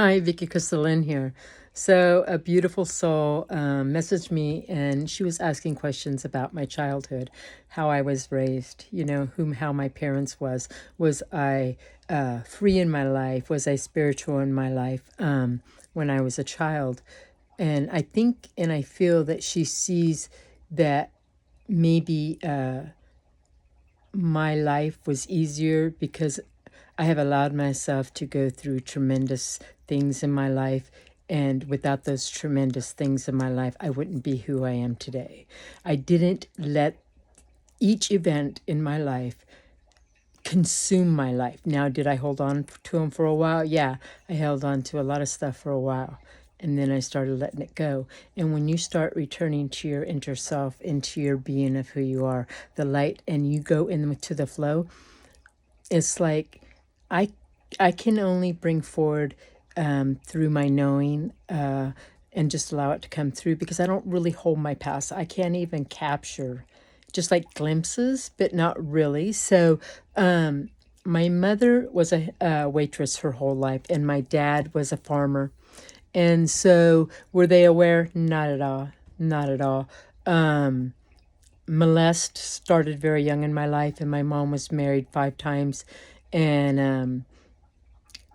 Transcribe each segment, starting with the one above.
Hi, vickiecrystalynn here. So a beautiful soul messaged me, and she was asking questions about my childhood, how I was raised, how my parents was. Was I free in my life? Was I spiritual in my life when I was a child? And I think and I feel that she sees that maybe my life was easier because I have allowed myself to go through tremendous things in my life. And without those tremendous things in my life, I wouldn't be who I am today. I didn't let each event in my life consume my life. Now, did I hold on to them for a while? Yeah, I held on to a lot of stuff for a while. And then I started letting it go. And when you start returning to your inner self, into your being of who you are, the light, and you go into the flow, it's like I I can only bring forward through my knowing and just allow it to come through because I don't really hold my past. I can't even capture, just like glimpses, but not really. So my mother was a waitress her whole life, and my dad was a farmer. And so were they aware? Not at all. Not at all. Molest started very young in my life, and my mom was married 5 times. And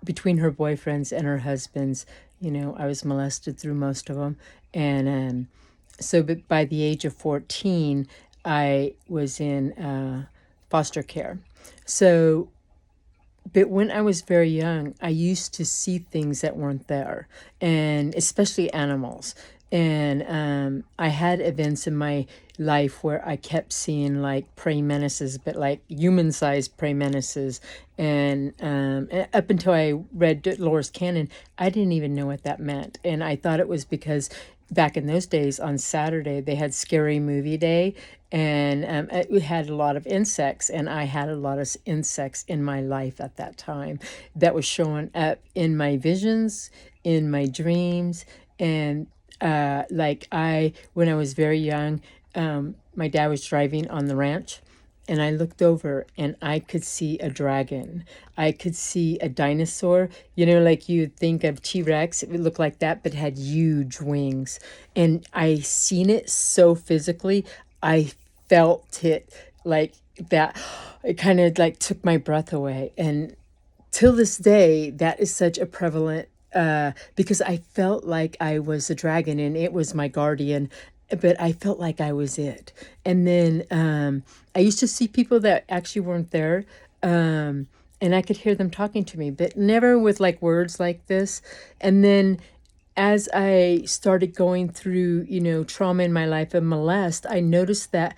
between her boyfriends and her husbands, I was molested through most of them. And but by the age of 14, I was in foster care. So, but when I was very young, I used to see things that weren't there, and especially animals. And I had events in my life where I kept seeing like prey menaces, but like human-sized prey menaces. And up until I read Dolores Cannon, I didn't even know what that meant. And I thought it was because back in those days on Saturday they had Scary Movie Day, and it had a lot of insects, and I had a lot of insects in my life at that time that was showing up in my visions, in my dreams. And when I was very young, my dad was driving on the ranch, and I looked over and I could see a dragon. I could see a dinosaur, like you'd think of T-Rex. It would look like that, but it had huge wings. And I seen it so physically. I felt it like that. It kind of like took my breath away. And till this day, that is such a prevalent because I felt like I was a dragon and it was my guardian, but I felt like I was it. And then I used to see people that actually weren't there, and I could hear them talking to me, but never with like words like this. And then as I started going through, trauma in my life and molest, I noticed that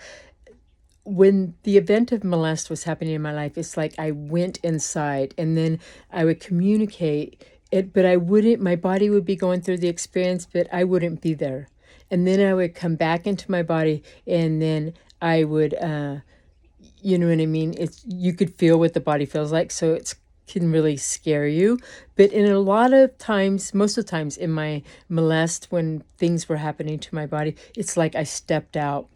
when the event of molest was happening in my life, it's like I went inside, and then I would communicate it, but I wouldn't, my body would be going through the experience, but I wouldn't be there. And then I would come back into my body, and then I would, you know what I mean? You could feel what the body feels like. So it's can really scare you. But in a lot of times, most of the times in my molest, when things were happening to my body, it's like I stepped out.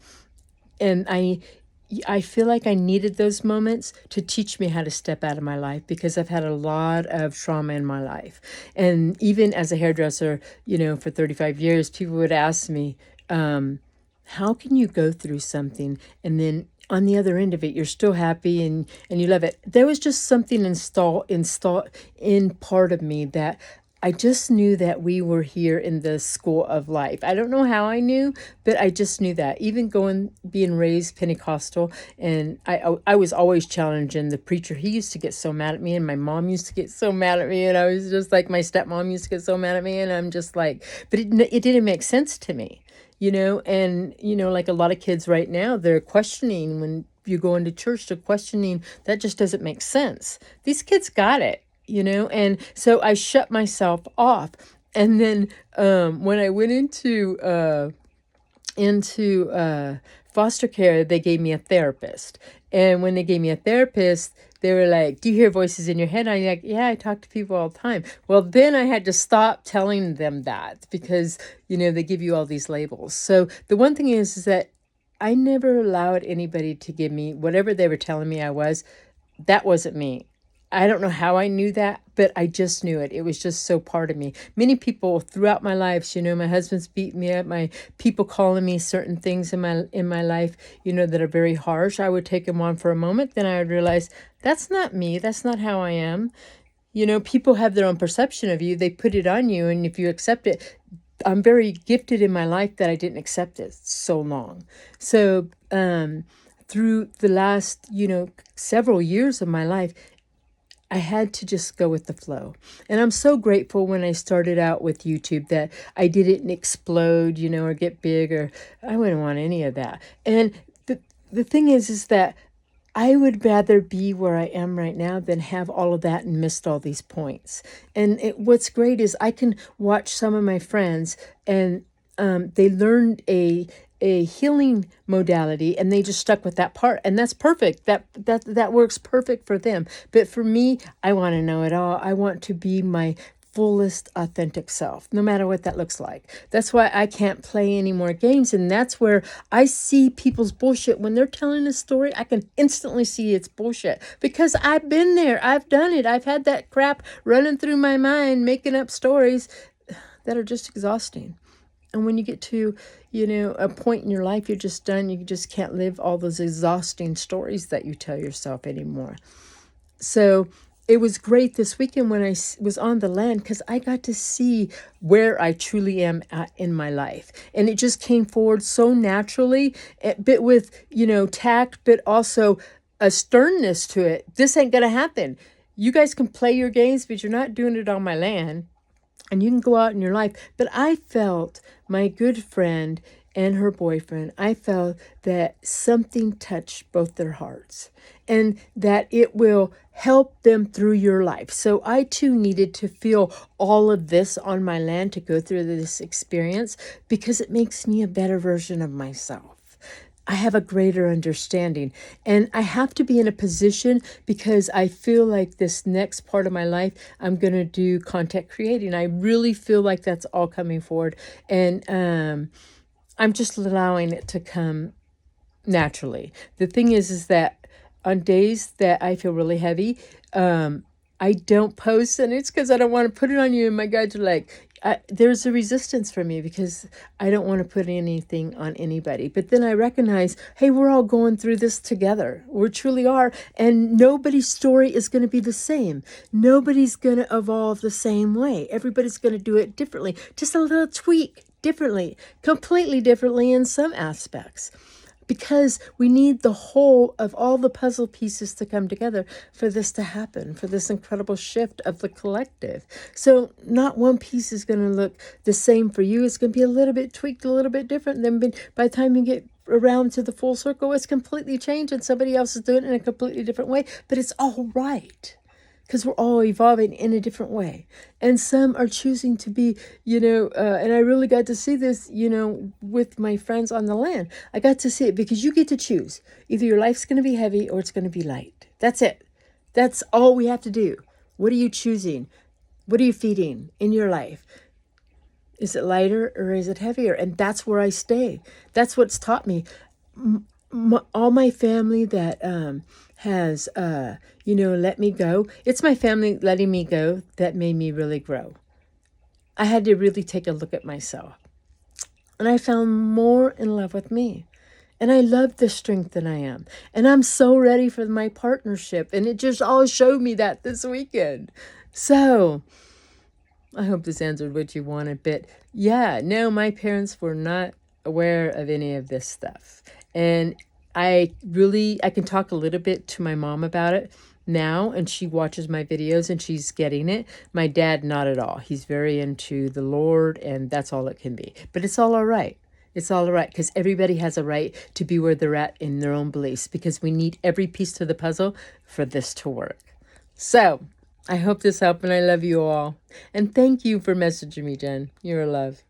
And I feel like I needed those moments to teach me how to step out of my life because I've had a lot of trauma in my life. And even as a hairdresser, for 35 years, people would ask me, how can you go through something and then on the other end of it, you're still happy and you love it? There was just something installed in part of me that I just knew that we were here in the school of life. I don't know how I knew, but I just knew that. Even being raised Pentecostal, and I was always challenging the preacher. He used to get so mad at me, and my mom used to get so mad at me, and I was just like, my stepmom used to get so mad at me, and I'm just like, but it didn't make sense to me, and like a lot of kids right now, they're questioning when you go into church, they're questioning that just doesn't make sense. These kids got it. And so I shut myself off. And then when I went into foster care, they gave me a therapist. And when they gave me a therapist, they were like, do you hear voices in your head? I'm like, yeah, I talk to people all the time. Well, then I had to stop telling them that because, they give you all these labels. So the one thing is that I never allowed anybody to give me whatever they were telling me I was. That wasn't me. I don't know how I knew that, but I just knew it. It was just so part of me. Many people throughout my life, my husband's beating me up, my people calling me certain things in my life, that are very harsh. I would take them on for a moment, then I would realize that's not me. That's not how I am. People have their own perception of you. They put it on you, and if you accept it, I'm very gifted in my life that I didn't accept it so long. So through the last, several years of my life, I had to just go with the flow. And I'm so grateful when I started out with YouTube that I didn't explode, or get big, or I wouldn't want any of that. And the thing is that I would rather be where I am right now than have all of that and missed all these points. And what's great is I can watch some of my friends, and they learned a healing modality, and they just stuck with that part, and that's perfect. That works perfect for them. But for me, I want to know it all. I want to be my fullest authentic self, no matter what that looks like. That's why I can't play any more games. And that's where I see people's bullshit. When they're telling a story, I can instantly see it's bullshit, because I've been there. I've done it. I've had that crap running through my mind, making up stories that are just exhausting. And when you get to, a point in your life, you're just done. You just can't live all those exhausting stories that you tell yourself anymore. So it was great this weekend when I was on the land, because I got to see where I truly am at in my life. And it just came forward so naturally, but with, tact, but also a sternness to it. This ain't going to happen. You guys can play your games, but you're not doing it on my land. And you can go out in your life. But I felt my good friend and her boyfriend, I felt that something touched both their hearts, and that it will help them through your life. So I too needed to feel all of this on my land, to go through this experience, because it makes me a better version of myself. I have a greater understanding, and I have to be in a position, because I feel like this next part of my life, I'm going to do content creating. I really feel like that's all coming forward, and I'm just allowing it to come naturally. The thing is that on days that I feel really heavy, I don't post, and it's because I don't want to put it on you. And my guides are like, there's a resistance for me, because I don't want to put anything on anybody. But then I recognize, hey, we're all going through this together. We truly are. And nobody's story is going to be the same. Nobody's going to evolve the same way. Everybody's going to do it differently. Just a little tweak differently, completely differently in some aspects. Because we need the whole of all the puzzle pieces to come together for this to happen, for this incredible shift of the collective. So not one piece is going to look the same for you. It's going to be a little bit tweaked, a little bit different. Then by the time you get around to the full circle, it's completely changed, and somebody else is doing it in a completely different way. But it's all right, because we're all evolving in a different way. And some are choosing to be, and I really got to see this, with my friends on the land. I got to see it, because you get to choose. Either your life's going to be heavy or it's going to be light. That's it. That's all we have to do. What are you choosing? What are you feeding in your life? Is it lighter or is it heavier? And that's where I stay. That's what's taught me. All my family that has, let me go. It's my family letting me go that made me really grow. I had to really take a look at myself. And I found more in love with me. And I love the strength that I am. And I'm so ready for my partnership. And it just all showed me that this weekend. So I hope this answered what you wanted. But yeah, no, my parents were not aware of any of this stuff. And I can talk a little bit to my mom about it now, and she watches my videos and she's getting it. My dad, not at all. He's very into the Lord, and that's all it can be. But it's all right. It's all right, because everybody has a right to be where they're at in their own beliefs, because we need every piece to the puzzle for this to work. So I hope this helped, and I love you all. And thank you for messaging me, Jen. You're a love.